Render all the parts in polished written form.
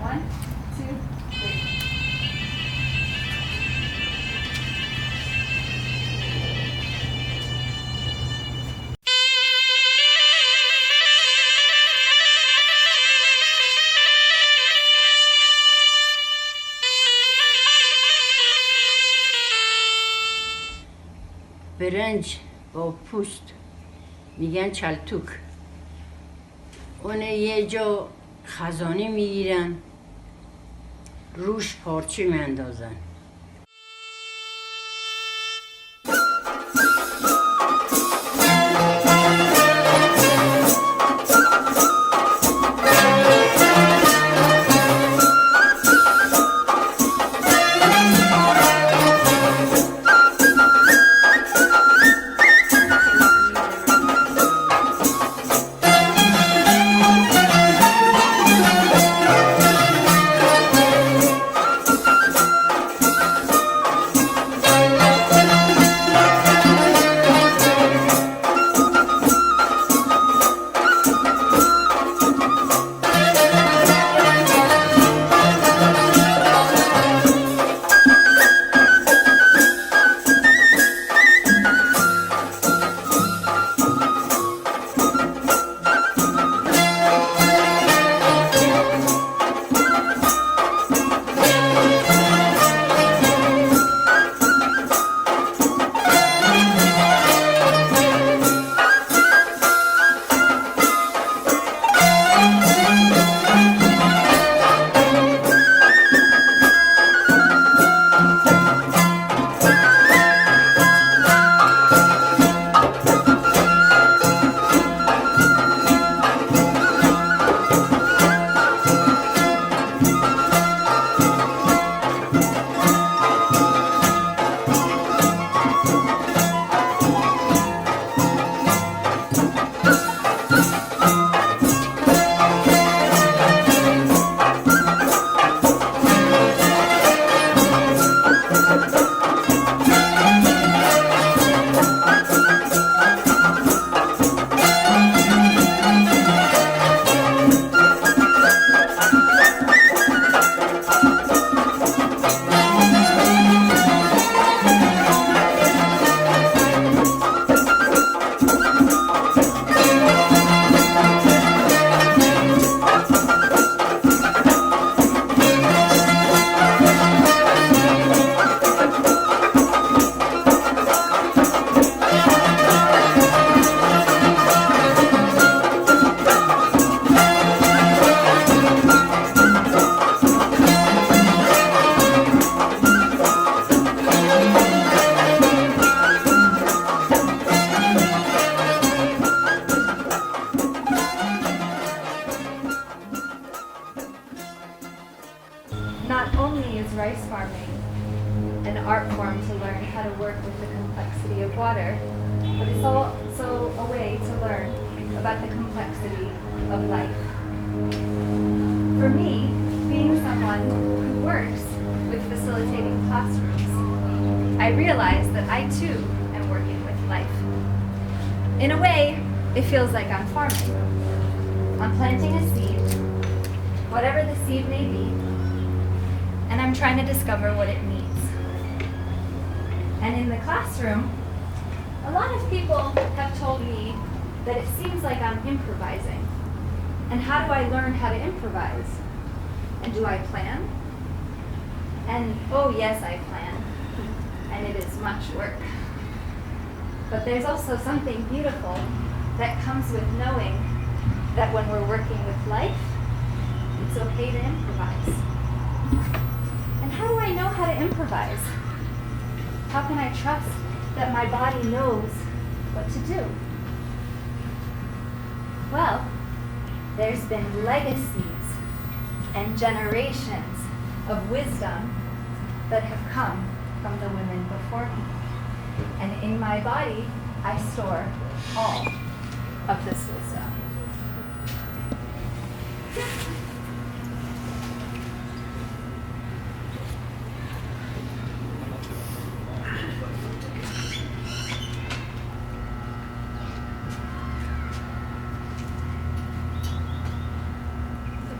1, 2, 3. برنج با پوست میگن چلتوک. اون یه جا خزانه میگیرن، روش پارچه میاندازن. Not only is rice farming an art form to learn how to work with the complexity of water, but it's also a way to learn about the complexity of life. For me, being someone who works with facilitating classrooms, I realize that I too am working with life. In a way, it feels like I'm farming. I'm planting a seed, whatever the seed may be, and I'm trying to discover what it needs. And in the classroom, a lot of people have told me that it seems like I'm improvising. And how do I learn how to improvise? And do I plan? And oh yes, I plan. And it is much work. But there's also something beautiful that comes with knowing that when we're working with life, it's okay to improvise. And how do I know how to improvise? How can I trust that my body knows what to do? Well, there's been legacies and generations of wisdom that have come from the women before me. And in my body, I store all of this wisdom.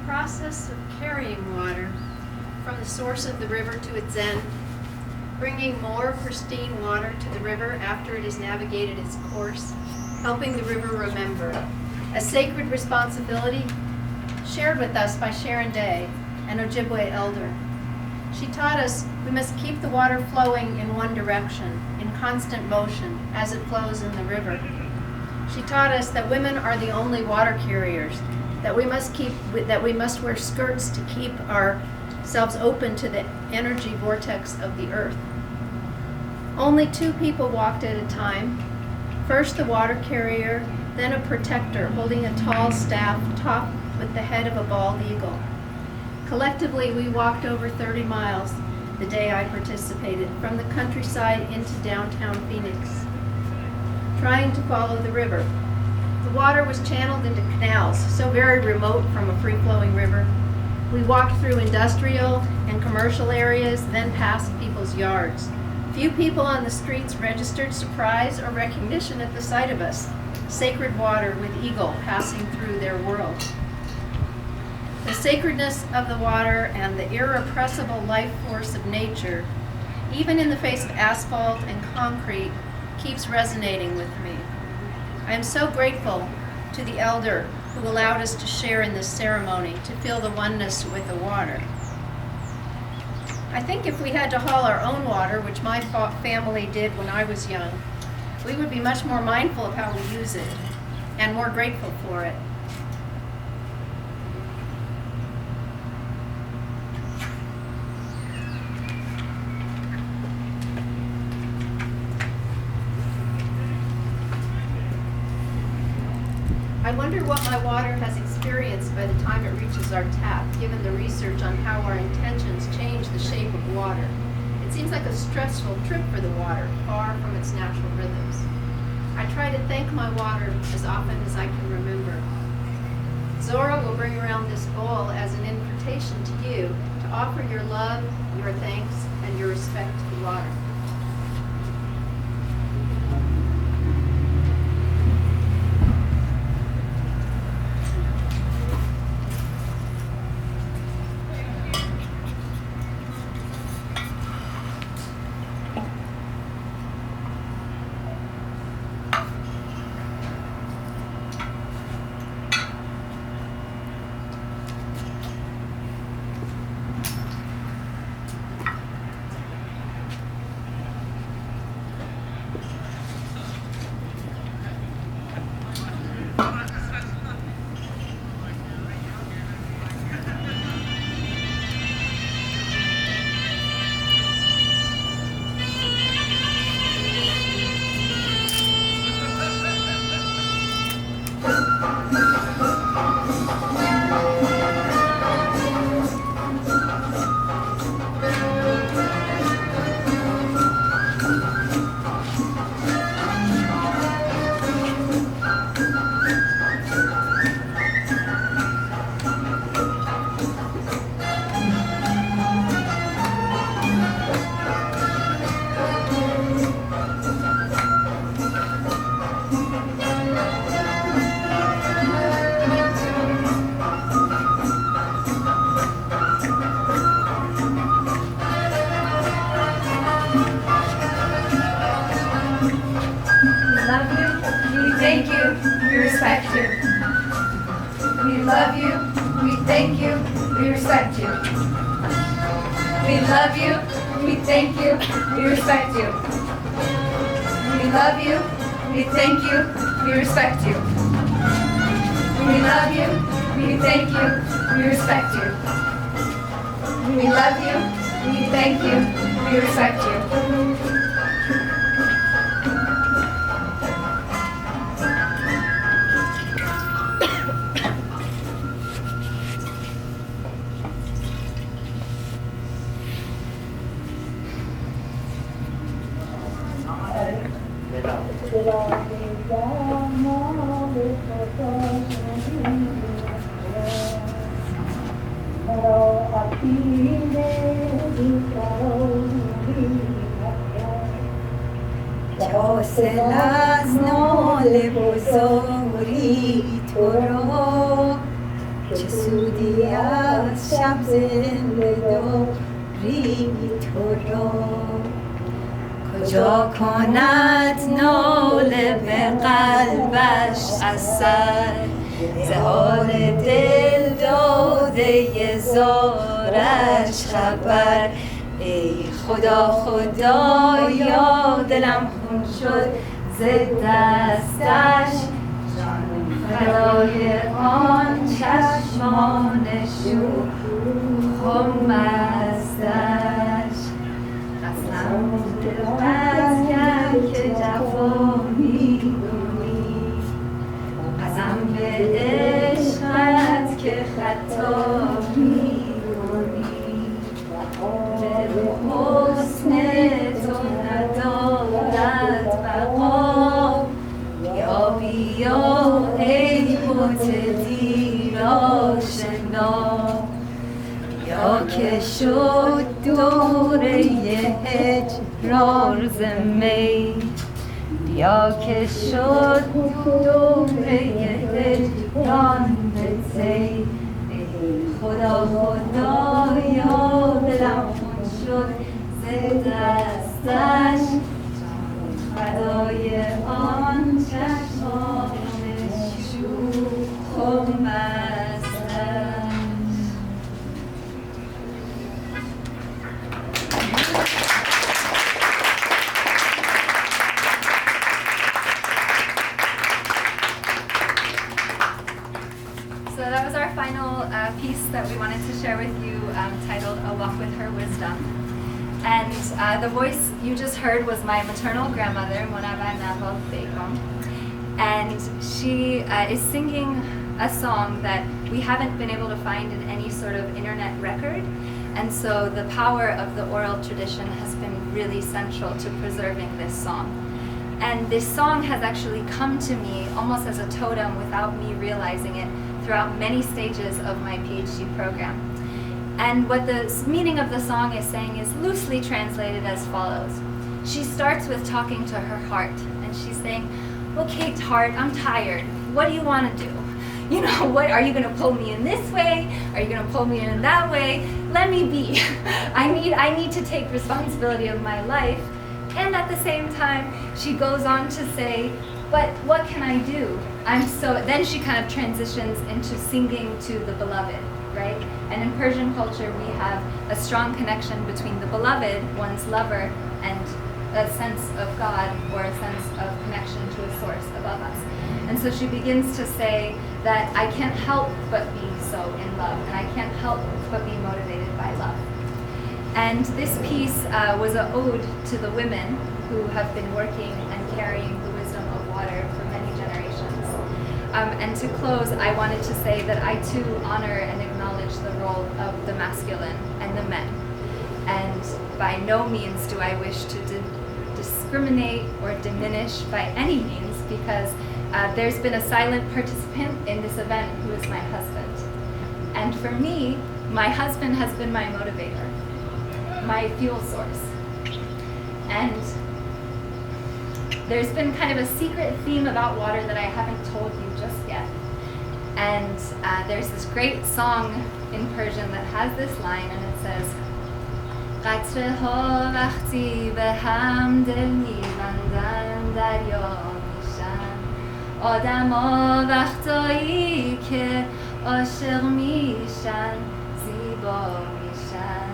process process of carrying water from the source of the river to its end, bringing more pristine water to the river after it has navigated its course, helping the river remember. A sacred responsibility shared with us by Sharon Day, an Ojibwe elder. She taught us we must keep the water flowing in one direction, in constant motion, as it flows in the river. She taught us that women are the only water carriers, that we must wear skirts to keep ourselves open to the energy vortex of the earth. Only 2 people walked at a time. First the water carrier, then a protector holding a tall staff topped with the head of a bald eagle. Collectively, we walked over 30 miles the day I participated, from the countryside into downtown Phoenix, trying to follow the river. The water was channeled into canals, so very remote from a free-flowing river. We walked through industrial and commercial areas, then past people's yards. Few people on the streets registered surprise or recognition at the sight of us. Sacred water with eagle passing through their world. The sacredness of the water and the irrepressible life force of nature, even in the face of asphalt and concrete, keeps resonating with me. I am so grateful to the elder who allowed us to share in this ceremony, to feel the oneness with the water. I think if we had to haul our own water, which my family did when I was young, we would be much more mindful of how we use it and more grateful for it. I wonder what my water has experienced by the time it reaches our tap, given the research on how our intentions change the shape of water. It seems like a stressful trip for the water, far from its natural rhythms. I try to thank my water as often as I can remember. Zora will bring around this bowl as an invitation to you to offer your love, your thanks, and your respect to the water. thank you, we respect you. We love you, we thank you, we respect you. We love you, we thank you, we respect you. We love you, we thank you, we respect you. We love you, we thank you, we respect you. We love you, we thank you, we respect you. حوصله‌از ناله و زاری تو را چه سودی از شب زنده داری تو را کجا کند ناله به قلبش اثر ز حال دل داده زارش خبر ای خدا خدایا دلم خون شد ز دستش فدای آن چشمان شور خم مستش قسم دلت کرد که جفا می‌کنی قسم به عشقت که خطا می‌کنی دل حسن تو ندارد بقا یا بیا ای بت دیر آشنا یا که شد دوره هجران ز می بیا که شد دوره هجران ز تی خدا خدایا دلم خون شد ز دستش فدای آن چشمان شوخ و مستش. So that was our final piece that we wanted to share with you, titled A Walk with Her Wisdom. And the voice you just heard was my maternal grandmother, Monava Nahal Bekom. And she is singing a song that we haven't been able to find in any sort of internet record. And so the power of the oral tradition has been really central to preserving this song. And this song has actually come to me almost as a totem without me realizing it throughout many stages of my PhD program. And what the meaning of the song is saying is loosely translated as follows. She starts with talking to her heart, and she's saying, okay, heart, I'm tired. What do you want to do? You know, what are you going to pull me in this way? Are you going to pull me in that way? Let me be. I need to take responsibility of my life. And at the same time, she goes on to say, but what can I do? Then she kind of transitions into singing to the beloved, right? And in Persian culture, we have a strong connection between the beloved, one's lover, and a sense of God or a sense of connection to a source above us. And so she begins to say that I can't help but be so in love, and I can't help but be motivated by love. And this piece was an ode to the women who have been working and carrying the wisdom of water for many generations. And to close, I wanted to say that I too honor and acknowledge the role of the masculine and the men. And by no means do I wish to discriminate or diminish by any means, because there's been a silent participant in this event who is my husband. And for me, my husband has been my motivator, my fuel source. And there's been kind of a secret theme about water that I haven't told you just yet. And there's this great song in Persian that has this line, and it says, قطره ها وقتی به هم دل می‌بندن دریا میشن آدما وقتایی که عاشق میشن زیبا میشن.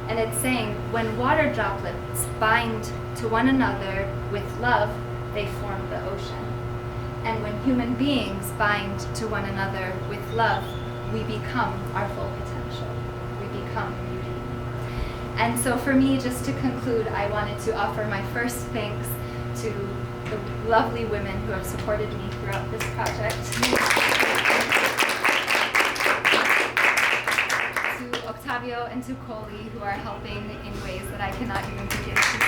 And it's saying, when water droplets bind to one another with love, they form the ocean. And when human beings bind to one another with love, we become our full potential. We become beauty. And so for me, just to conclude, I wanted to offer my first thanks to the lovely women who have supported me throughout this project. To Octavio and to Coley, who are helping in ways that I cannot even begin to